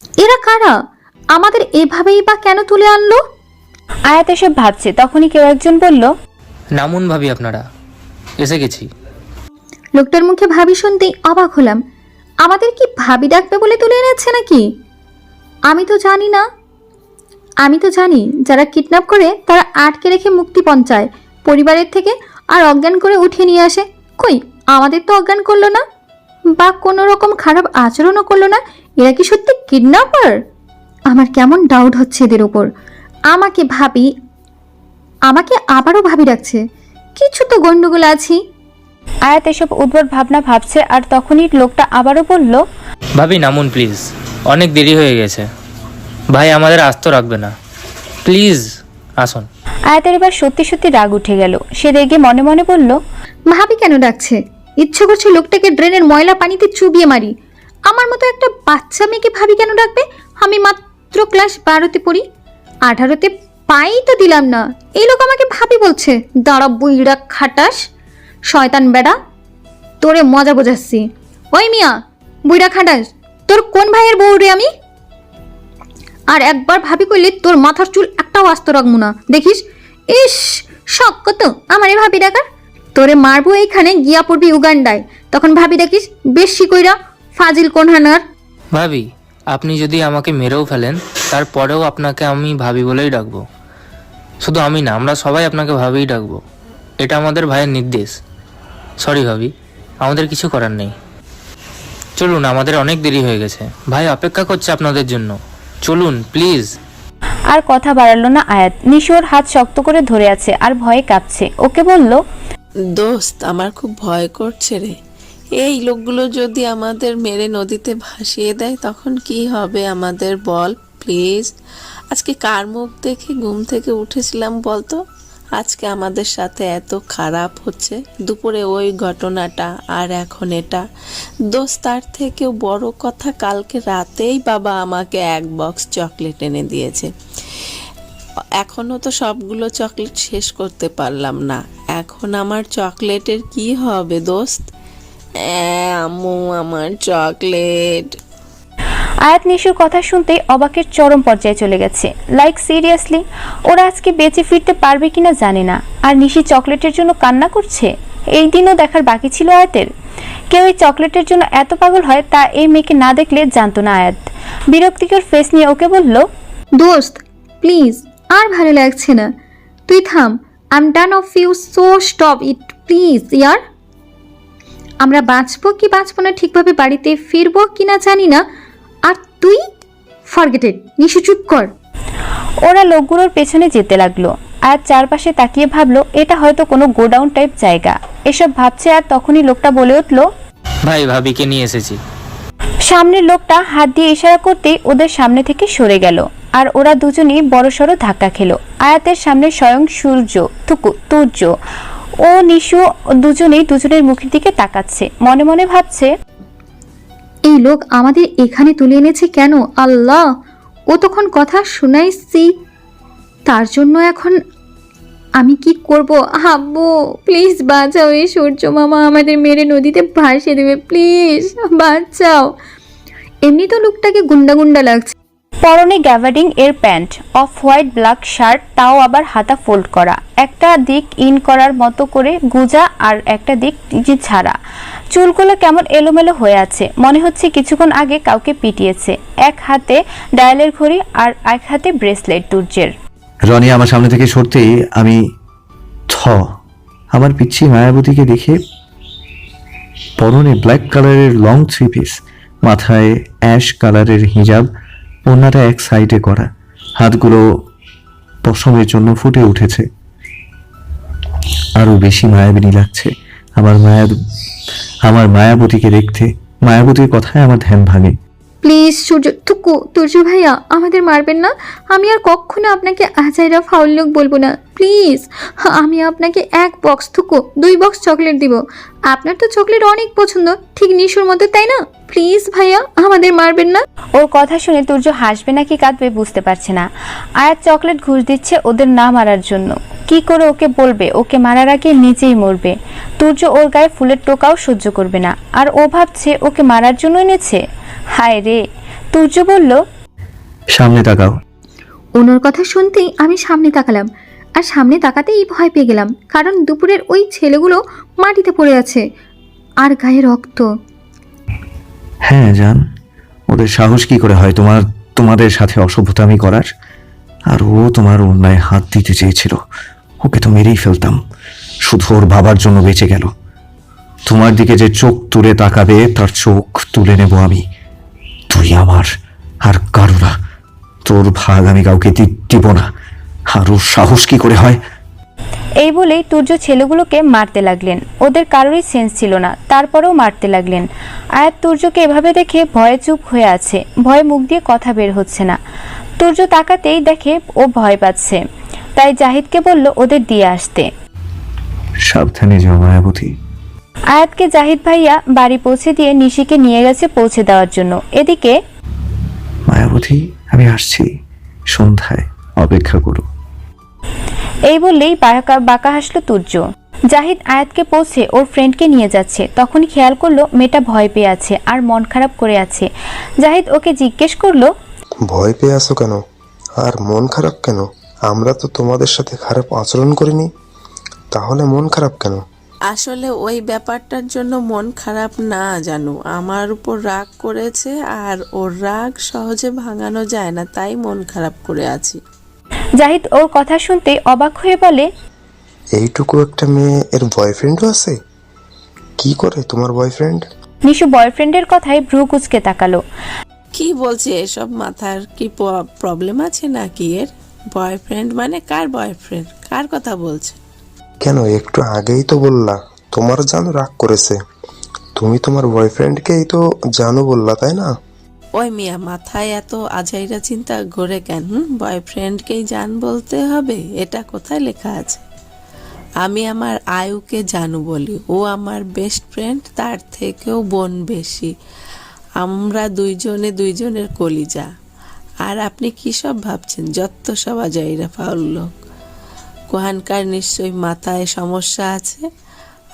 এরা কারা? আমাদের এভাবেই বা কেন তুলে আনলো? আয়াত এসব ভাবছে, তখনই কেউ একজন বলল, নামুন ভাবি, আপনারা এসে গেছি। লোকটার মুখে ভাবি শুনতেই অবাক হলাম। আমাদের কি ভাবি ডাকবে বলে তুলে এনেছে নাকি? আমি তো জানি না। আমি তো জানি যারা কিডন্যাপ করে তারা আটকে রেখে মুক্তিপণ চায় পরিবারের থেকে, আর অজ্ঞান করে উঠিয়ে নিয়ে আসে। কই, আমাদের তো অজ্ঞান করলো না, বা কোনো রকম খারাপ আচরণও করলো না। এরা কি সত্যি কিডন্যাপার? আমার কেমন ডাউট হচ্ছে এদের ওপর। আমাকে আবারও ভাবি ডাকছে। কিছু তো গন্ডগোল আছে। আয়াত এসব উদ্ভট ভাবনা ভাবছে, আর তখনই লোকটা আবারও বলল, ভাবি নামুন প্লিজ, অনেক দেরি হয়ে গেছে। ভাই আমাদের আস্ত রাখবে না, প্লিজ আসুন। আয়াতের এবার সত্যি সত্যি রাগ উঠে গেল। সে রেগে মনে মনে বলল, ভাবি কেন ডাকছে? ইচ্ছে করছে লোকটাকে ড্রেনের ময়লা পানিতে চুবিয়ে মারি। আমার মতো একটা বাচ্চা মেয়েকে ভাবি কেন ডাকবে? আমি মাত্র ক্লাস 12তে পড়ি, 18তে পাই তো দিলাম না, এই লোক আমাকে ভাবি বলছে। দাঁড়া বুইড়া খাটাস, শয়তান বেড়া, তোরে মজা বোঝাচ্ছি। ওই মিয়া, বুইড়া খাটাস, তোর কোন ভাইয়ের বউ রে আমি? আর একবার ভাবি করলে তোর মাথার চুল একটাও আস্ত রাখবো না, দেখিস। ইস, শখ কত আমারে ভাবি ডাকার। তোরে মারবো এইখানে, গিয়া পড়বি উগান্ডায়, তখন ভাবি দেখিস বেশি কইরা ফাজিল কোনহানার। ভাবি আপনি যদি আমাকে মেরেও ফেলেন, তারপরেও আপনাকে আমি ভাবি বলেই ডাকবো। শুধু আমি না, আমরা সবাই আপনাকে ভাবিই ডাকবো। এটা আমাদের ভাইয়ের নির্দেশ। সরি ভাবি, আমাদের কিছু করার নেই। চলুন, আমাদের অনেক দেরি হয়ে গেছে। ভাই অপেক্ষা করছে আপনাদের জন্য, চলুন প্লিজ। আর কথা বাড়ালো না আয়াত। নিশোর হাত শক্ত করে ধরে আছে আর ভয়ে কাঁপছে। ওকে বলল, দোস্ত, আমার খুব ভয় করছে রে। এই লোকগুলো যদি আমাদের মেরে নদীতে ভাসিয়ে দেয় তখন কি হবে আমাদের, বল প্লিজ। আজকে কার মুখ দেখে ঘুম থেকে উঠেছিলাম বলতো? আজকে আমাদের সাথে এত খারাপ হচ্ছে, দুপুরে ওই ঘটনাটা আর এখন এটা। দোস্ত, তার থেকেও বড় কথা, কালকে রাতেই বাবা আমাকে এক বক্স চকলেট এনে দিয়েছে। এখনো তো সবগুলো চকলেট শেষ করতে পারলাম না। এখন আমার চকলেটের কি হবে দোস্ত? আম্মু, আমার চকলেট। আয়াত নিশোর কথা শুনতেই অবাকের চরম পর্যায়ে চলে গেছে। লাইক সিরিয়াসলি, ওরা আজকে বেঁচে ফিরতে পারবে কিনা জানে না। আর নিশি চকলেটের জন্য কান্না করছে। এই দিনও দেখার বাকি ছিল আয়াতের। কেউ এই চকলেটের জন্য এত পাগল হয় তা এই মেয়েকে না দেখলে জানতো না আয়াত। বিরক্তিকর ফেস নিয়ে ওকে বলল, দোস্ত প্লিজ, আর ভালো লাগছে না, তুই থাম। I am done of you, so stop it please ইয়ার। আমরা বাঁচবো কি বাঁচবো না, ঠিকভাবে বাড়িতে ফিরবো কিনা জানি না, আর তুই ফরগেটেড। নিশু চুপ কর। ওরা লোকগুলোর পেছনে যেতে লাগলো। আয়াত চারপাশে তাকিয়ে ভাবলো এটা হয়তো কোনো গোডাউন টাইপ জায়গা। এসব ভাবছে আর তখনই লোকটা বলে উঠলো, ভাই ভাবিকে নিয়ে এসেছি। সামনের লোকটা হাত দিয়ে ইশারা করতেই ওদের সামনে থেকে সরে গেল। আর ওরা দুজনেই বড়সড় ধাক্কা খেলো। আয়াতের সামনে স্বয়ং তুর্য ও নিশু দুজনেই দুজনের মুখের দিকে তাকাচ্ছে। মনে মনে ভাবছে, এই লোক আমাদের এখানে তুলে এনেছে কেন? আল্লাহ, ও তখন কথা শুনাইছি, তার জন্য এখন আমি কি করব? আব্বু প্লিজ বাঁচাও, এই সূর্য মামা আমাদের মেরে নদীতে ভাসিয়ে দেবে, প্লিজ বাঁচাও। এমনি তো লোকটাকে গুন্ডা গুন্ডা লাগছে। পরনে গ্যাভার্ডিং এর pant, off white black shirt, তাও আবার হাতা ফোল্ড করা, একটা দিক ইন করার মতো করে গুজা আর একটা দিক ছাড়া। চুলগুলো কেমন এলোমেলো হয়ে আছে, মনে হচ্ছে কিছুক্ষণ আগে কাউকে পিটিয়েছে। এক হাতে ডায়ালের ঘড়ি আর এক হাতে ব্রেসলেট তুর্যের। রনি আমার সামনে থেকে সরতেই আমি আমার পিচ্ছি মায়াবতীকে দেখে, পরনে ব্ল্যাক কালারের লং থ্রি পিস, মাথায় অ্যাশ কালারের হিজাব, ওড়নাটা এক সাইডে করা, হাতগুলো পশমের জন্য ফুটে উঠেছে। আরো বেশি মায়াবিনী লাগছে আমার মায়াবতীকে দেখতে। মায়াবতীর কথায় আমার ধ্যান ভাঙে। প্লিজ তুর্য ভাইয়া, আমাদের মারবেন না। আমি আর কখনো আপনাকে আজাইরা ফাউল লোক বলবো না, প্লিজ। আমি আপনাকে এক বক্স 2 বক্স চকলেট দিব। আপনার তো চকলেট অনেক পছন্দ, ঠিক নিশুর মতো, তাই না? প্লিজ ভাইয়া, আমাদের মারবেন না। ওর কথা শুনে তুর্য হাসবে নাকি কাঁদবে বুঝতে পারছে না। আয়াত চকলেট ঘুষ দিচ্ছে ওদের না মারার জন্য। কি করে ওকে বলবে ওকে মারার আগে নিজেই মরবে? তুর্য ওর গায়ে ফুলের টোকাও সহ্য করবে না। আর ও ভাবছে ওকে মারার জন্য এনেছে। হায় রে, তুর্য বলল, সামনে তাকাও। ওনার কথা শুনতেই আমি সামনে তাকালাম, আর সামনে তাকাতেই ভয় পেয়ে গেলাম, কারণ দুপুরের ওই ছেলেগুলো মাটিতে পড়ে আছে আর গায়ে রক্ত। হ্যাঁ জান, ওদের সাহস কি করে হয় তোমাদের সাথে অসভ্যতামি করার? আর ও তোমার অন্যায় হাত দিতে চেয়েছিল, ওকে তো মেরেই ফেলতাম, শুধু ওর বাবার জন্য বেঁচে গেল। তোমার দিকে যে চোখ তুলে তাকাবে তার চোখ তুলে নেব আমি। তুই আমার, আর কারো না। তোর ভাগ আমি কাউকে দিব না। আর ওর সাহস কি করে হয়? এই বলেই তুর্য ছেলেগুলোকে মারতে লাগলেন। ওদের কারোরই সেন্স ছিল না, তারপরেও মারতে লাগলেন। আয়াত তুর্যকে এভাবে দেখে ভয়ে চুপ হয়ে আছে, ভয়ে মুখ দিয়ে কথা বের হচ্ছে না। তুর্য তাকাতেই দেখে ও ভয় পাচ্ছে, তাই জাহিদকে বলল ওদের দিয়ে আসতে। সাবধানে যাও মায়াবতী। আয়াতকে জাহিদ ভাইয়া বাড়ি পৌঁছে দিয়ে নিশিকে নিয়ে গেছে পৌঁছে দেওয়ার জন্য। এদিকে মায়াবতী, আমি আসছি, সন্ধ্যায় অপেক্ষা করো। এই বললেই বাঁকা হাসলো তুর্য। জাহিদ আয়াতকে পৌঁছে ওর ফ্রেন্ডকে নিয়ে যাচ্ছে, তখন খেয়াল করলো মেয়েটা ভয় পেয়ে আছে আর মন খারাপ করে আছে। জাহিদ ওকে জিজ্ঞেস করলো, ভয় পেয়ে আছো কেন? আর মন খারাপ কেন? আমরা তো তোমাদের সাথে খারাপ আচরণ করিনি, তাহলে মন খারাপ কেন? আসলে ওই ব্যাপারটার জন্য মন খারাপ না জানু, আমার উপর রাগ করেছে আর ওর রাগ সহজে ভাঙানো যায় না, তাই মন খারাপ করে আছি। জাহিদ ওর কথা শুনতেই অবাক হয়ে বলে, এইটুকু একটা মেয়ে, এর বয়ফ্রেন্ডও আছে? কি করে তোমার বয়ফ্রেন্ড? নিশু বয়ফ্রেন্ডের কথায় ভ্রু কুঁচকে তাকালো। কি বলছে এসব? মাথার কি প্রবলেম আছে নাকি এর? বয়ফ্রেন্ড মানে কার বয়ফ্রেন্ড? কার কথা বলছে? কেন, একটু আগেই তো বললা তোমার জানু রাগ করেছে। তুমি তোমার বয়ফ্রেন্ডকেই তো জানু বললা, তাই না? ওই মিয়া, মাথায় এত আজাইরা চিন্তা ঘোরে কেন? বয়ফ্রেন্ডকেই জান বলতে হবে? এটা কোথায় লেখা আছে? আমি আমার আয়ুকে জানু বলি, ও আমার বেস্ট ফ্রেন্ড, তার থেকেও বোন বেশি। আমরা দুইজনে দুইজনের কলিজা। আর আপনি কি সব ভাবছেন? যত সব আজাইরা ফাউল লোক। কোহানকার নিশ্চয়ই মাথায় সমস্যা আছে,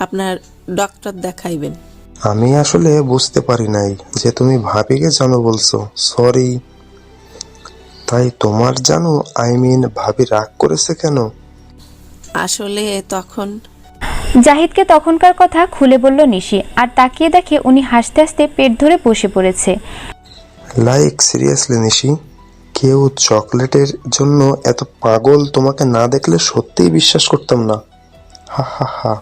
আপনার ডক্টর দেখাইবেন। আমি আসলে বুঝতে পারি নাই যে তুমি ভাবিকে জানো বলছো, সরি। তাই তোমার জানো, ভাবি রাগ করেছে কেন? আসলে তখন জাহিদকে তখনকার কথা খুলে বলল নিশি, আর তাকিয়ে দেখে উনি হাসতে হাসতে পেট ধরে বসে পড়েছে। লাইক সিরিয়াসলি নিশি, কেউ চকলেটের জন্য এত পাগল তোমাকে না দেখলে সত্যিই বিশ্বাস করতাম না। হা হা হা।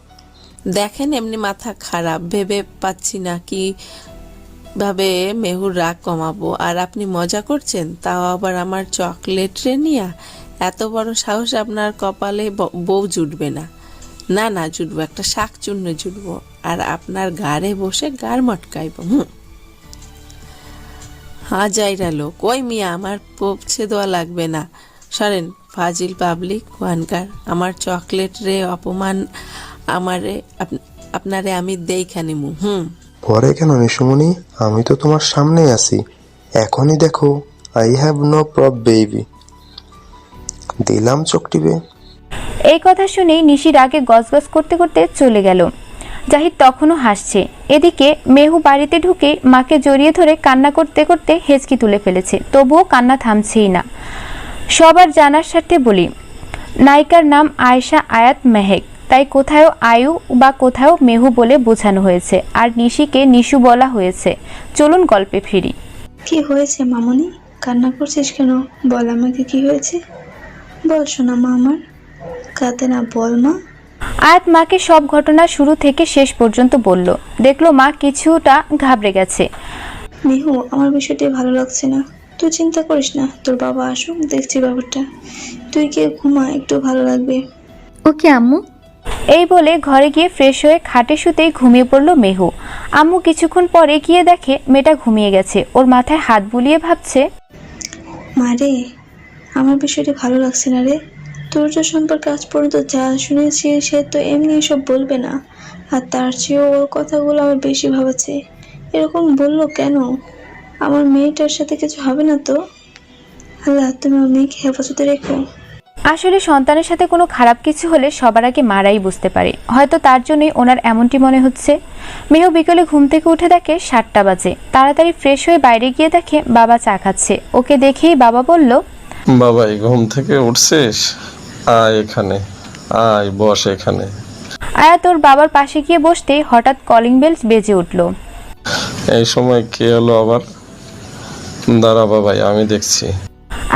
দেখেন, এমনি মাথা খারাপ, ভেবে পাচ্ছি না কিভাবে মেহুর রাগ কমাবো, আর আপনি মজা করছেন, তাও আবার আমার চকলেট রে নিয়া। এত বড় সাহস আপনার কপালে বউ জুটবে না। না না, জুটবো, একটা শাক চূর্ণ জুটবো, আর আপনার গাড়ে বসে গাড় মটকাইব। হাজাইরা লোক। ওই মিয়া, আমার পৌঁছে দেওয়া লাগবে না, সরেন। ফাজিল পাবলিক ওয়ানকার। আমার চকলেট রে অপমান, আমারে আপনারে আমি দেইখানি মু। পরে কেন নিশুমনি, আমি তো তোমার সামনেই আছি, এখনই দেখো। I have no prob baby. দিলাম চোখ টিপে। এই কথা শুনেই নিশির আগে গজগজ করতে করতে চলে গেল। জাহিদ তখনও হাসছে। এদিকে মেহু বাড়িতে ঢুকে মাকে জড়িয়ে ধরে কান্না করতে করতে হেঁচকি তুলে ফেলেছে, তবুও কান্না থামছেই না। সবার জানার স্বার্থে বলি, নায়িকার নাম আয়েশা আয়াত মেহেক, তাই কোথাও আয়ু বা কোথাও মেহু বলে বোঝানো হয়েছে, আর নিশিকে নিশু বলা হয়েছে। চলুন গল্পে ফিরি। কি হয়েছে মামনি? কান্না করছিস কেন? বল আমাকে, কি হয়েছে? বল শোনা মা আমার, কাঁদে না, বল মা। আয়াত মাকে সব ঘটনা শুরু থেকে শেষ পর্যন্ত বলল। দেখলো মা কিছুটা ঘাবড়ে গেছে। মিহু, আমার বিষয়টি ভালো লাগছে না। তুই চিন্তা করিস না, তোর বাবা আসুক, দেখছি ব্যাপারটা। তুই গিয়ে ঘুমা, একটু ভালো লাগবে। ওকে আম্মু। এই বলে ঘরে গিয়ে ফ্রেশ হয়ে খাটে শুতেই ঘুমিয়ে পড়ল মেহু। আম্মু কিছুক্ষণ পরে গিয়ে দেখে মেয়েটা ঘুমিয়ে গেছে। ওর মাথায় হাত বুলিয়ে ভাবছে, মা রে, আমার বিষয়টি ভালো লাগছে না রে। তোর যে সম্পর্কে আজ পর্যন্ত যা শুনেছি, সে তো এমনি এসব বলবে না, আর তার চেয়েও ওর কথাগুলো আমার বেশি ভাবাচ্ছে। এরকম বললো কেন? আমার মেয়েটার সাথে কিছু হবে না তো? আল্লাহ, তুমি আমার মেয়েকে হেফাজতে রেখো। আসলে সন্তানের সাথে কোনো খারাপ কিছু হলে সবার আগে মারাই বুঝতে পারে। হয়তো তার জন্যই ওনার এমনটি মনে হচ্ছে। মেহু বিকেলে ঘুম থেকে উঠে দেখে 7টা বাজে। তাড়াতাড়ি ফ্রেশ হয়ে বাইরে গিয়ে দেখে বাবা চা খাচ্ছে। ওকে দেখেই বাবা বলল, বাবাই ঘুম থেকে উঠছিস? আয় এখানে, আয় বস এখানে। আয়াত ওর বাবার পাশে গিয়ে বসতেই হঠাৎ কলিং বেল বেজে উঠল। এই সময় কে এলো আবার? দাঁড়া বাবাই, আমি দেখছি।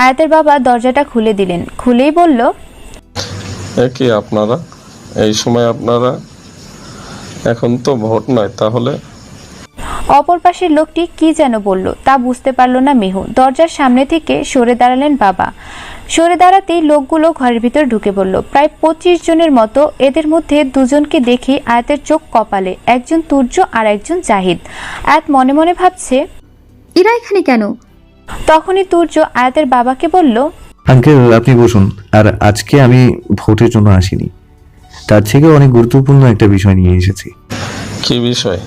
আয়াতের বাবা দরজাটা খুলে দিলেন। খুলেই বলল, এ কি আপনারা? এই সময় আপনারা? এখন তো ভোট নয়, তাহলে? অপর পাশের লোকটি কি যেন বলল, তা বুঝতে পারল না মেহু। দরজার সামনে থেকে সরে দাঁড়ালেন বাবা। সরে দাঁড়াতেই লোকগুলো ঘরের ভিতর ঢুকে পড়ল। প্রায় 25 জনের মতো। এদের মধ্যে দুজনকে দেখে আয়াতের চোখ কপালে, একজন তুর্য আর একজন জাহিদ। আয়াত মনে মনে ভাবছে, এরা এখানে কেন? তখনই তুর্য আয়াতের বাবাকে বলল, আঙ্কেল আপনি বসুন। আর আজকে আমি ভোটের জন্য আসিনি, তার থেকে অনেক গুরুত্বপূর্ণ একটা বিষয় নিয়ে এসেছি। কি বিষয়?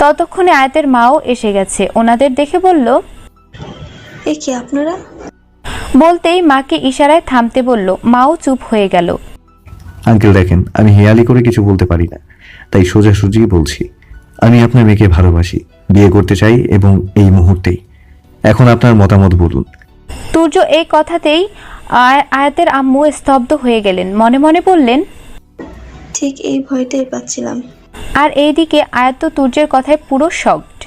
ততক্ষণে আয়াতের মাও এসে গেছে। ওনাদের দেখে বলল, এ কি আপনারা? বলতেই মাকে ইশারায় থামতে বলল। মাও চুপ হয়ে গেল। আঙ্কেল দেখেন, আমি হেয়ালি করে কিছু বলতে পারি না, তাই সোজাসুজি বলছি। আমি আপনার মেয়েকে ভালোবাসি, বিয়ে করতে চাই, এবং এই মুহূর্তেই। এখন আপনার মতামত বলুন। তুর্য এই কথাতেই আয়াতের আম্মু স্তব্ধ হয়ে গেলেন। মনে মনে বললেন, ঠিক এই ভয়টাই পাচ্ছিলাম। আর এইদিকে আয়াত তো তুর্যের কথায় পুরো শকড।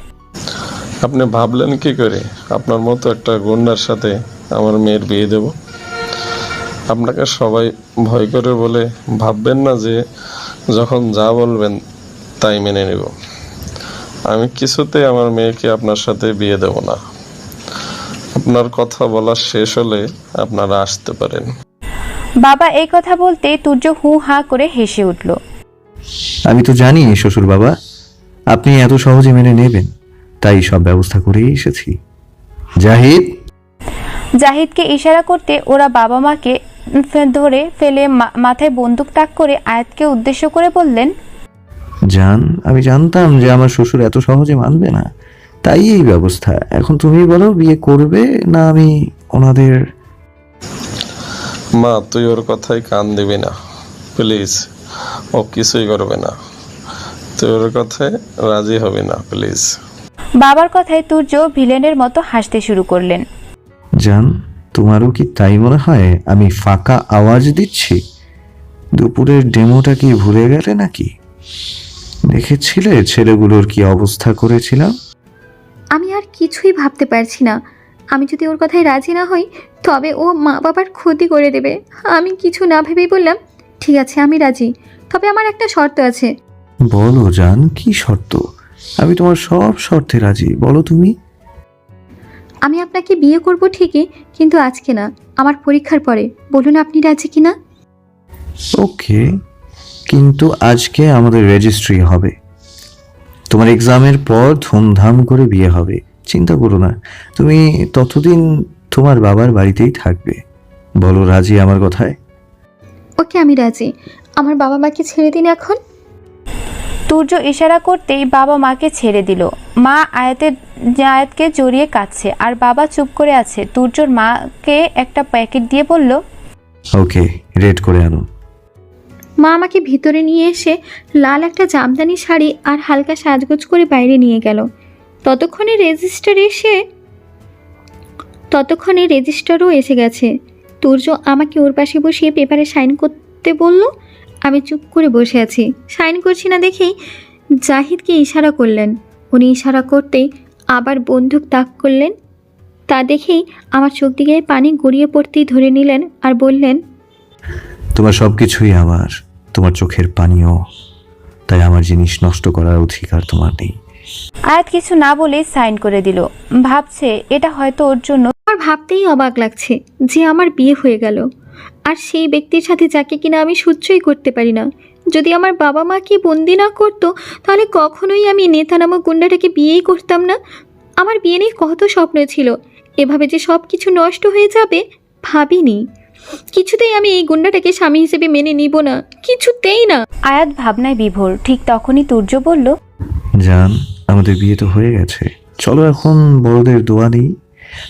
আপনি ভাবলেন কি করে আপনার মতো একটা গুন্ডার সাথে আমার মেয়ের বিয়ে দেব? আপনাকে সবাই ভয় করে বলে ভাববেন না যে যখন যা বলবেন তাই মেনে নেব। আমি কিছুতেই আমার মেয়েকে আপনার সাথে বিয়ে দেব না। আপনার কথা বলা শেষ হলে আপনারা আসতে পারেন। বাবা এই কথা বলতে তুর্য হু হা করে হেসে উঠল। আমি তো জানি শ্বশুর বাবা, আপনি এত সহজে মেনে নেবেন, তাই সব ব্যবস্থা করেই এসেছি। জাহিদ। জাহিদকে ইশারা করতে ওরা বাবা মাকে ধরে ফেলে মাথায় বন্দুক তাক করে আয়াতকে উদ্দেশ্য করে বললেন, জান, আমি জানতাম যে আমার শ্বশুর এত সহজে মানবে না, তাই এই ব্যবস্থা। এখন তুমি বলো, বিয়ে করবে না আমি ওনাদের? মা, তুই ওর কথায় কান দিবি না প্লিজ। ও কিছুই করবে না। তুই ওর কথায় রাজি হবি না প্লিজ। বাবার কথায় তুর্য ভিলেনের মতো হাসতে শুরু করলেন। জান, তোমারও কি তাই মনে হয় আমি ফাঁকা আওয়াজ দিচ্ছি? দুপুরের ডেমোটা কি ভুলে গেলে নাকি? দেখেছিলে ছেলেগুলোর কি অবস্থা করেছিলাম? আমি আর কিছুই ভাবতে পারছি না। আমি যদি ওর কথায় রাজি না হই, তবে ও মা বাবার ক্ষতি করে দেবে। আমি কিছু না ভেবেই বললাম, ঠিক আছে আমি রাজি, তবে আমার একটা শর্ত আছে। বলো জান, কি শর্ত? আমি তোমার সব শর্তে রাজি, বলো তুমি। আমি আপনাকে বিয়ে করব ঠিকই, কিন্তু আজকে না, আমার পরীক্ষার পরে। বলুন আপনি রাজি কিনা? ওকে, কিন্তু আজকে আমাদের রেজিস্ট্রি হবে। তোমার এক্সামের পর ধুমধাম করে বিয়ে হবে। চিন্তা করো না, তুমি ততদিন তোমার বাবার বাড়িতেই থাকবে। বলো রাজি আমার কথায়? ওকে আমি রাজি। আমার বাবা মাকে ছেড়ে দিন এখন। তুর্য ইশারা করতেই বাবা মাকে ছেড়ে দিল। মা আয়াতকে জড়িয়ে কাঁদছে, আর বাবা চুপ করে আছে। তুর্যর মাকে একটা প্যাকেট দিয়ে বলল, ওকে, রেড করে আনো। মা আমাকে ভিতরে নিয়ে এসে লাল একটা জামদানি শাড়ি আর হালকা সাজগোজ করে বাইরে নিয়ে গেল। ততক্ষণে রেজিস্টারও এসে গেছে। তুর্য আমাকে ওর পাশে বসিয়ে পেপারে সাইন করতে বলল। আমি চুপ করে বসে আছি। সাইন করছি না দেখেই জাহিদকে ইশারা করলেন। উনি ইশারা করতেই আবার বন্দুক তাক করলেন। তা দেখেই আমার চোখ দিকে পানি গড়িয়ে পড়তেই ধরে নিলেন আর বললেন, তোমার সবকিছুই আমার, তোমার চোখের পানিও। তাই আমার জিনিস নষ্ট করার অধিকার তোমার নেই। আয়াত কিছু না বলে সাইন করে দিল। ভাবছে এটা হয়তো ওর জন্য। আমার ভাবতেই অবাক লাগছে যে আমার বিয়ে হয়ে গেল, আর সেই ব্যক্তির সাথে যাকে কিনা আমি সহ্যই করতে পারি না। যদি আমার বাবা মাকে বন্দি না করতো, তাহলে কখনোই আমি নেতা নামক গুন্ডাটাকে বিয়েই করতাম না। আমার বিয়ে নিয়ে কত স্বপ্ন ছিল, এভাবে যে সব কিছু নষ্ট হয়ে যাবে ভাবিনি। কিছুতেই আমি এই গুন্ডাটাকে স্বামী হিসেবে মেনে নিব না, কিছুতেই না। আয়াত ভাবনায় বিভোর। ঠিক তখনই তুর্য বলল, জান, আমাদের বিয়ে তো হয়ে গেছে, চলো এখন বড়দের দোয়া নেই,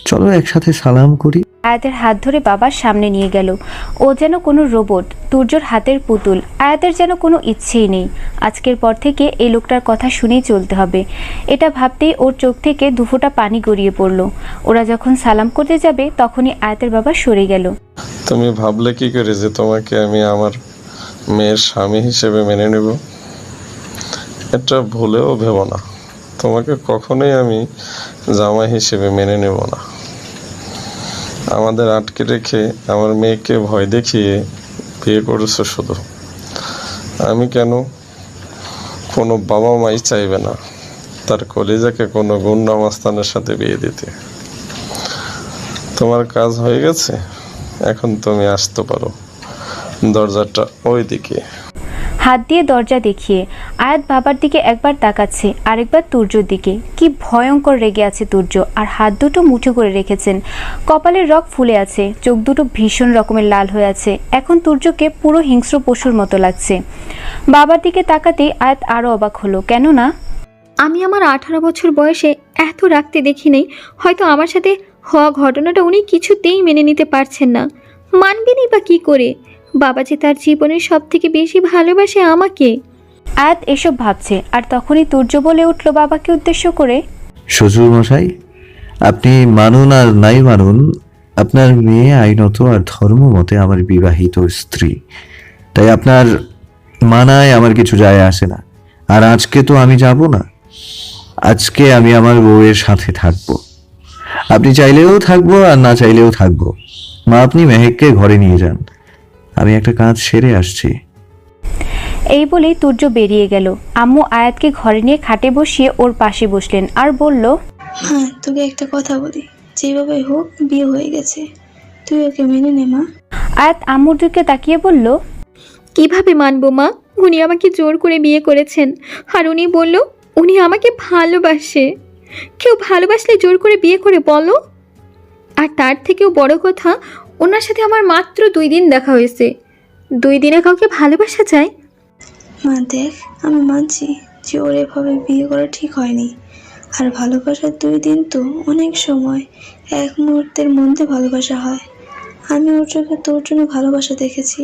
চলো একসাথে সালাম করি। আয়াতের হাত ধরে বাবার সামনে নিয়ে গেল। ও যেন কোনো রোবট, তুর্যর হাতের পুতুল। আয়াতের যেন কোনো ইচ্ছেই নেই। আজকের পর থেকে এই লোকটার কথা শুনেই চলতে হবে। এটা ভাবতেই ওর চোখ থেকে দুফোঁটা পানি গড়িয়ে পড়ল। ওরা যখন সালাম করতে যাবে তখনই আয়াতের বাবা সরে গেল। তুমি ভাবলে কি করে যে তোমাকে আমি আমার মেয়ের স্বামী হিসেবে মেনে নেব? এটা ভুলেও ভেবো না, তোমাকে কখনোই আমি জামাই হিসেবে মেনে নেব না। আমাদের আটকে রেখে আমার মেয়েকে ভয় দেখিয়ে বিয়ে করেছো শুধু। আমি কেন? কোনো বাবা মাই চাইবে না তার কলিজাকে কোনো গুন্ডা মাস্তানের সাথে বিয়ে দিতে। তোমার কাজ হয়ে গেছে, এখন তুমি আসতে পারো। দরজাটা ওইদিকে। হাত দিয়ে দরজা দেখিয়ে আয়াত বাবার দিকে একবার তাকাচ্ছে, আরেকবার তুর্যর দিকে। কি ভয়ঙ্কর রেগে আছে তুর্য, আর হাত দুটো মুঠো করে রেখেছেন। কপালের রগ ফুলে আছে, চোখ দুটো ভীষণ রকমের লাল হয়ে আছে। এখন তুর্যকে পুরো হিংস্র পশুর মতো লাগছে। বাবার দিকে তাকাতেই আয়াত আরও অবাক হলো, কেননা আমি আমার 18 বছর বয়সে এত রাখতে দেখি নেই। হয়তো আমার সাথে হওয়া ঘটনাটা উনি কিছুতেই মেনে নিতে পারছেন না। মানবেনই বা কী করে? বাবা যে তার জীবনের সব থেকে বেশি ভালোবাসে আমাকে। আয়াত এসব ভাবছে, আর তখনই তুর্য বলে উঠল বাবাকে উদ্দেশ্য করে, শ্বশুর মশাই, আপনি মানুন আর নাই মানুন, আপনার মেয়ে আইনত আর ধর্ম মতে আমার বিবাহিত স্ত্রী। তাই আপনার মানায় আমার কিছু যায় আসে না। আর আজকে তো আমি যাব না, আজকে আমি আমার বউয়ের সাথে থাকবো। আপনি চাইলেও থাকবো আর না চাইলেও থাকবো। মা, আপনি মেহেককে ঘরে নিয়ে যান, আমি একটা কাজ সেরে আসছি। এই বলেই তুর্য বেরিয়ে গেল। আম্মু আয়াতকে ঘরে নিয়ে খাটে বসিয়ে ওর পাশে বসলেন আর বলল, হ্যাঁ, তোকে একটা কথা বলি, যেভাবে হোক বিয়ে হয়ে গেছে, তুই ওকে মেনে নে মা। আয়াত আম্মুর দিকে তাকিয়ে বলল, কিভাবে মানবো মা? উনি আমাকে জোর করে বিয়ে করেছেন, আর উনি বলল উনি আমাকে ভালোবাসে। কেউ ভালোবাসলে জোর করে বিয়ে করে বলো? আর তার থেকেও বড় কথা, ওনার সাথে আমার মাত্র 2 দিন দেখা হয়েছে। 2 দিনে কাউকে ভালোবাসা যায়? মা দেখ, আমি মানছি যে ওর এভাবে বিয়ে করা ঠিক হয়নি। আর ভালোবাসার 2 দিন তো অনেক সময়, এক মুহূর্তের মধ্যে ভালোবাসা হয়। আমি ওর চোখে তোর জন্য ভালোবাসা দেখেছি,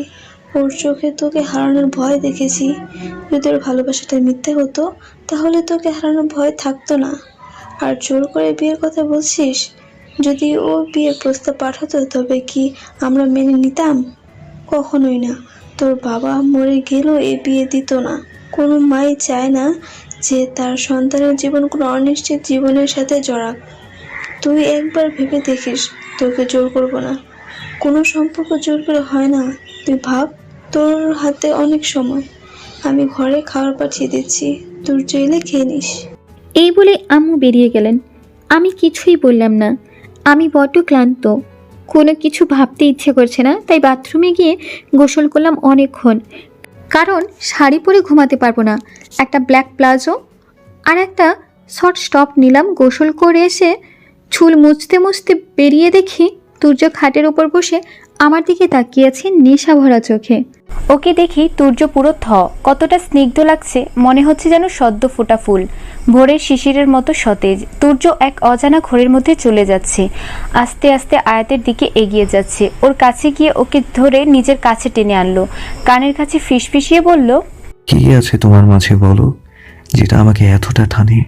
ওর চোখে তোকে হারানোর ভয় দেখেছি। যদি ওর ভালোবাসাটা মিথ্যে হতো তাহলে তোকে হারানোর ভয় থাকতো না। আর জোর করে বিয়ের কথা বলছিস, যদি ও বিয়ের প্রস্তাব পাঠাতো তবে কি আমরা মেনে নিতাম? কখনোই না। তোর বাবা মরে গেলেও এই বিয়ে দিত না। কোনো মাই চায় না যে তার সন্তানের জীবন কোনো অনিশ্চিত জীবনের সাথে জড়াক। তুই একবার ভেবে দেখিস, তোকে জোর করবো না। কোনো সম্পর্ক জোর করে হয় না। তুই ভাব, তোর হাতে অনেক সময়, আমি ঘরে খাবার পাঠিয়ে দিচ্ছি, তোর চাইলে খেয়ে নিস। এই বলে আম্মু বেরিয়ে গেলেন। আমি কিছুই বললাম না। আমি বড্ড ক্লান্ত, কোনো কিছু ভাবতে ইচ্ছে করছে না। তাই বাথরুমে গিয়ে গোসল করলাম অনেকক্ষণ, কারণ শাড়ি পরে ঘুমাতে পারবো না। একটা ব্ল্যাক প্লাজো আর একটা শর্ট টপ নিলাম। গোসল করে এসে চুল মুছতে মুছতে বেরিয়ে দেখি তুর্য খাটের ওপর বসে আমার দিকে তাকিয়েছে নেশা ভরা চোখে। ওকে দেখি তুর্য পুরো কতটা স্নিগ্ধ লাগছে, মনে হচ্ছে যেন সদ্য ফোটা ফুল, ভোরের শিশিরের মতো সতেজ। তুর্য এক অজানা ঘোরের মধ্যে চলে যাচ্ছে, আস্তে আস্তে আয়াতের দিকে এগিয়ে যাচ্ছে। ওর কাছে গিয়ে ওকে ধরে নিজের কাছে টেনে আনলো, কানের কাছে ফিসফিসিয়ে বলল, কি আছে তোমার মাঝে বলো, যেটা আমাকে এতটা টানে,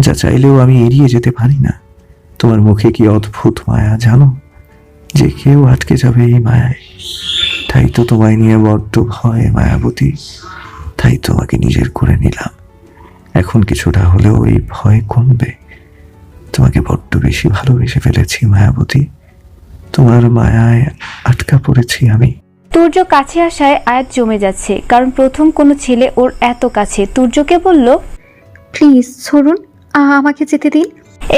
যা চাইলেও আমি এড়িয়ে যেতে পারি না? তোমার মুখে কি অদ্ভুত মায়া জানো, যে কেউ আটকে যাবে এই মায়ায়। তাই তো তোমায় নিয়ে বড্ড ভয় মায়াবতী, তাই তোমাকে নিজের করে নিলাম। এখন কিছুটা হলেও এই ভয় কমবে। তোমাকে বড্ড বেশি ভালোবেসে ফেলেছি মায়াবতী, তোমার মায়ায় আটকা পড়েছি আমি। তুর্য কাছে আসায় আয়াত জমে যাচ্ছে, কারণ প্রথম কোনো ছেলে ওর এত কাছে। তুর্যকে বলল, প্লিজ সরুন, আমাকে যেতে দিন।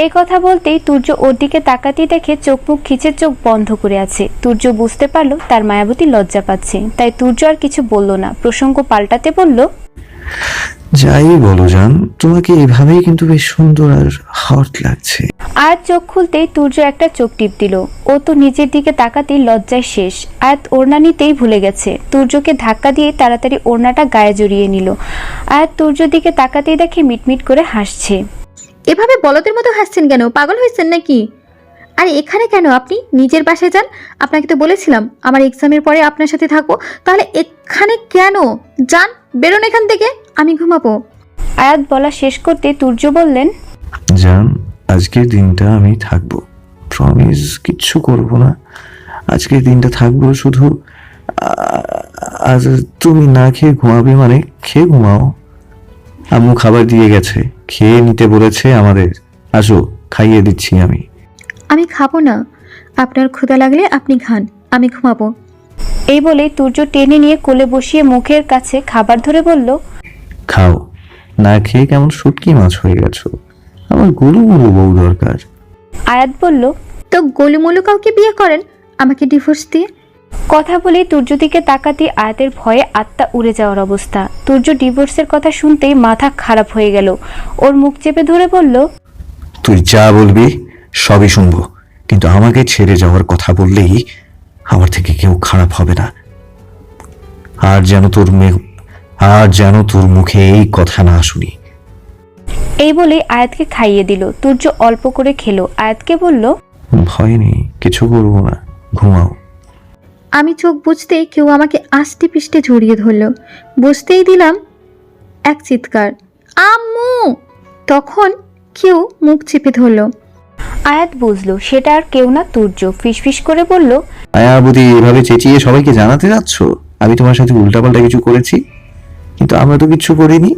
এই কথা বলতেই তুর্য ওর দিকে তাকাতেই দেখে চোখ মুখ খিচে চোখ বন্ধ করে আছে। তুর্য বুঝতে পারলো তার মায়াবতী লজ্জা পাচ্ছে, তাই তুর্য আর কিছু বলল না, প্রসঙ্গ পাল্টাতে বলল, যাই বলো জান, তোমাকে এভাবেই কিন্তু বেশ সুন্দর আর হট লাগছে। আয়াত চোখ খুলতেই তুর্য একটা চোখ টিপ দিল। ও তো নিজের দিকে তাকাতেই লজ্জায় শেষ। আয়াত ওড়না নিতেই ভুলে গেছে, তুর্যকে ধাক্কা দিয়ে তাড়াতাড়ি ওড়নাটা গায়ে জড়িয়ে নিল। আয়াত তুর্যর দিকে তাকাতেই দেখে মিটমিট করে হাসছে। এভাবে বলদের মতো হাসছেন কেন? পাগল হয়েছেন নাকি? আরে এখানে কেন? আপনি নিজের বাসায় যান। আপনাকে তো বলেছিলাম আমার এক্সামের পরে আপনার সাথে থাকবো, তাহলে এখানে কেন? যান, বেরোন এখান থেকে, আমি ঘুমাবো। আয়াত বলা শেষ করতে তুর্য বললেন, জান, আজকের দিনটা আমি থাকবো, প্রমিস কিচ্ছু করব না। আজকের দিনটা থাকবো শুধু। আজ তুমি না খেয়ে ঘুমাবে মানে খেয়ে ঘুমাও। আম্মু খাবার দিয়ে গেছে, খেয়ে নিতে বলেছে আমাদের। আসো, খাইয়ে দিচ্ছি আমি। আমি খাবো না, আপনার ক্ষুধা লাগলে আপনি খান, আমি ঘুমাবো। এই বলে তুর্য টেনে নিয়ে কোলে বসিয়ে মুখের কাছে খাবার ধরে বলল, খাও, না খেয়ে কেমন শুটকি মাছ হয়ে গেছো। আমার গুলু গুলু বউ দরকার। আয়াত বলল, তো গোলুমলু কাউকে বিয়ে করেন আমাকে ডিভোর্স দিয়ে। কথা বলে তুর্য দিকে তাকাতে আয়াতের ভয়ে আত্মা উড়ে যাওয়ার অবস্থা। তুর্য ডিভোর্সের কথা শুনতেই মাথা খারাপ হয়ে গেল। ওর মুখ চেপে ধরে বলল, তুই যা বলবি সবই শুনবো, কিন্তু আমাকে ছেড়ে যাওয়ার কথা বললেই আমার থেকে কেউ খারাপ হবে না। আর যেন তোর মুখে এই কথা না শুনি। এই বলে আয়াতকে খাইয়ে দিল। তুর্য অল্প করে খেলো। আয়াতকে বলল, ভয় নেই, কিছু করবো না, ঘুমাও। আমি চোখ বুঝতেই কেউ আমাকে আষ্টে পিষ্টে জড়িয়ে ধরল। বুঝতেই দিলাম এক চিৎকার, আম্মু! তখন কেউ মুখ চেপে ধরল। আয়াত বুঝলো সেটা আর কেউ না, তুর্য। ফিসফিস করে বলল, মায়াবতী, এভাবে চেঁচিয়ে সবাইকে জানাতে যাচ্ছ আমি তোমার সাথে উল্টাপাল্টা কিছু করেছি? কিন্তু আমরা তো কিছু করিনি,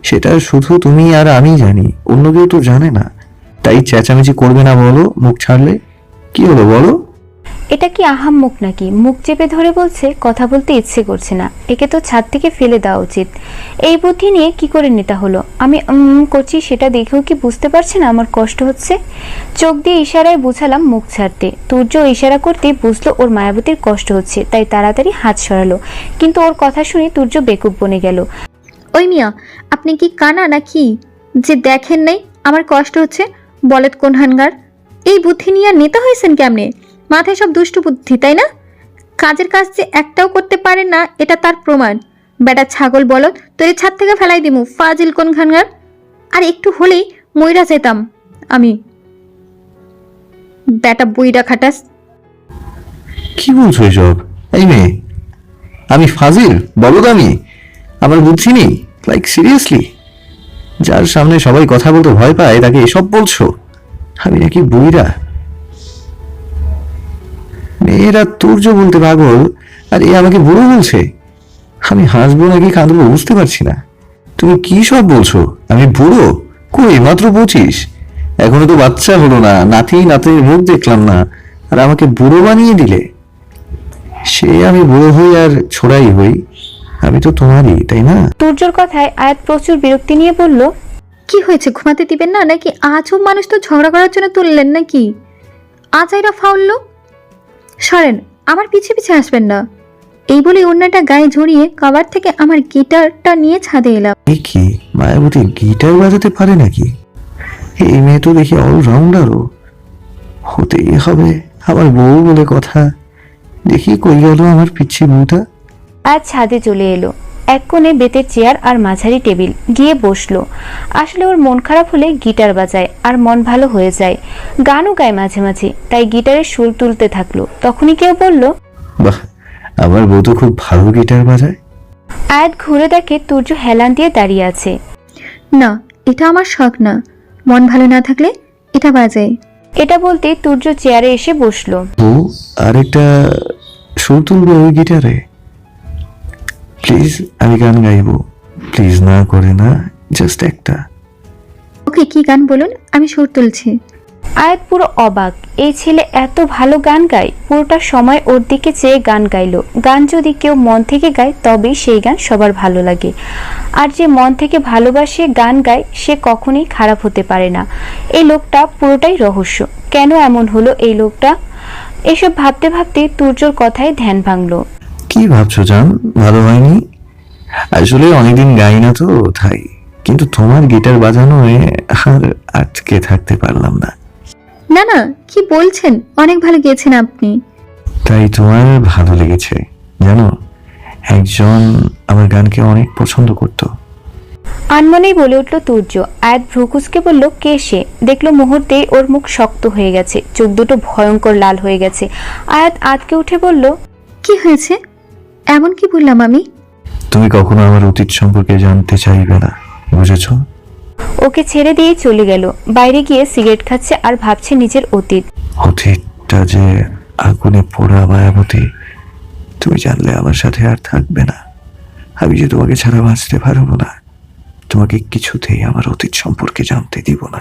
সেটা শুধু তুমি আর আমি জানি, অন্য কেউ তো জানে না। তাই চেঁচামেচি করবে না বলো। মুখ ছাড়লে কি হলো বলো? এটা কি আহাম্মক নাকি? মুখ চেপে ধরে বলছে কথা বলতে ইচ্ছে করছে না, একে তো ছাদ থেকে ফেলে দেওয়া উচিত। এই বুদ্ধি নিয়ে কি করে নেতা হলো? আমি করছি সেটা দেখেও কি বুঝতে পারছে না আমার কষ্ট হচ্ছে? চোখ দিয়ে ইশারায় বুঝালাম মুখ ছাড়তে। তুর্য ইশারা করতে বুঝলো ওর মায়াবতীর কষ্ট হচ্ছে, তাই তাড়াতাড়ি হাত সরালো। কিন্তু ওর কথা শুনে তুর্য বেকুব বনে গেল। ওই মিয়া, আপনি কি কানা নাকি যে দেখেন নাই আমার কষ্ট হচ্ছে? বলেত কোন হানগার, এই বুদ্ধি নিয়ে আর নেতা হয়েছেন কেমনে? মাথায় সব দুষ্টু বুদ্ধি, তাই না? কাজের কাজ যে একটাও করতে পারেন না এটা তার প্রমাণ। বেটা ছাগল বলো, তোর ছাদ থেকে ফেলাই দিমু, ফাজিল কোন খানগার। আর একটু হলেই ময়রা যেতাম আমি। বেটা বইরা খাটাস। কি বলছো এসব? এই মেয়ে, আমি ফাজিল বলদ? আমি আমার বুদ্ধি নেই? Like seriously? যার সামনে সবাই কথা বলতে ভয় পায় তাকে এসব বলছো? আমি নাকি বুইরা? মেয়েরা তুর্য বলতে পাগল, আর এ আমাকে বুড়ো বলছে। আমি হাসবো নাকি কাঁদবো বুঝতে পারছি না। তুমি কি সব বলছো? আমি বুড়ো? কই, মাত্র 25। এখনো তো বাচ্চা হলো না, নাতি নাতির মুখ দেখলাম না, আর আমাকে বুড়ো বানিয়ে দিলে। সে আমি বুড়ো হই আর ছোড়াই হই, আমি তো তোমারই, তাই না? তুর্যর কথায় আয়াত প্রচুর বিরক্তি নিয়ে বলল, কি হয়েছে, ঘুমাতে দিবেন না নাকি? আজব মানুষ তো, ঝগড়া করার জন্য তুললেন নাকি? আজাইরা ফাউল লোক, সরেন, আমার পিছে পিছে আসবেন না। এই বলে অন্যটা গায়ে জড়িয়ে কভার থেকে আমার গিটারটা নিয়ে ছাদে এলাম। এ কি, মায়াবতী গিটার বাজাতে পারে নাকি? এই মেয়ে তো দেখি অলরাউন্ডারও, হতেই হবে। আমার বউ বলে কথা। দেখি কই গেল আমার পিচ্ছি বউটা। আজ ছাদে চলে এলো। এক কোণে বেতের চেয়ার আর মাঝারি টেবিল, গিয়ে বসলো। আসলে ওর মন খারাপ হলে গিটার বাজায় আর মন ভালো হয়ে যায়। গানও গায় মাঝে মাঝে, তাই গিটারের সুর তুলতে থাকলো। তখনই কেউ বলল, বাহ, আমার বউ তো খুব ভালো গিটার বাজায়। আয়াত ঘুরে দেখে তুর্য হেলান দিয়ে দাঁড়িয়ে আছে। না, এটা আমার শখ না, মন ভালো না থাকলে এটা বাজায়। এটা বলতে তুর্য চেয়ারে এসে বসলো। বউ, আরেকটা সুর তুলবো ওই গিটারে? প্লিজ, আমি গান গাইবো। প্লিজ, না করে না, জাস্ট একটা। ওকে, কি গান বলুন, আমি সুর তুলছি। আয়াত পুরো অবাক, এই ছেলে এত ভালো গান গায়। পুরোটা সময় ওর দিকে চেয়ে গান গাইলো। গান যদি কেউ মন থেকে গায় তবেই সেই গান সবার ভালো লাগে, আর যে মন থেকে ভালোবাসে গান গায় সে কখনোই খারাপ হতে পারে না। এই লোকটা পুরোটাই রহস্য। কেন এমন হলো এই লোকটা? এসব ভাবতে ভাবতে তুর্যর কথায় ধ্যান ভাঙলো। কি ভাবছো জান, ভালো হয়নি? আসলে অনেকদিন গাই না তো তাই, কিন্তু তোমার গিটার বাজানোয় আর আটকে থাকতে পারলাম না। না না, কি বলছেন, অনেক ভালো গেয়েছেন আপনি। তাই তোমার ভালো লেগেছে? জানো, একজন আমার গানকে অনেক পছন্দ করত। আনমনেই বলে উঠল তুর্য। আয়াত ভ্রুকুচকে বলল, কে সে? দেখলো মুহূর্তেই ওর মুখ শক্ত হয়ে গেছে, চোখ দুটো ভয়ঙ্কর লাল হয়ে গেছে। আয়াত আতকে উঠে বলল, কি হয়েছে? এমন কি বললাম আমি? তুমি কখনো আমার অতীত সম্পর্কে জানতে চাইবে না, বুঝেছো? ওকে ছেড়ে দিয়ে চলে গেল। বাইরে গিয়ে সিগারেট খাচ্ছে আর ভাবছে নিজের অতীত। অতীতটা যে আগুনে পোড়া মায়াবতী, তুমি জানলে আমার সাথে আর থাকবে না। আমি যে তোমাকে ছাড়া বাঁচতে পারবো না। তোমাকে কিছুতেই আমার অতীত সম্পর্কে জানতে দিব না।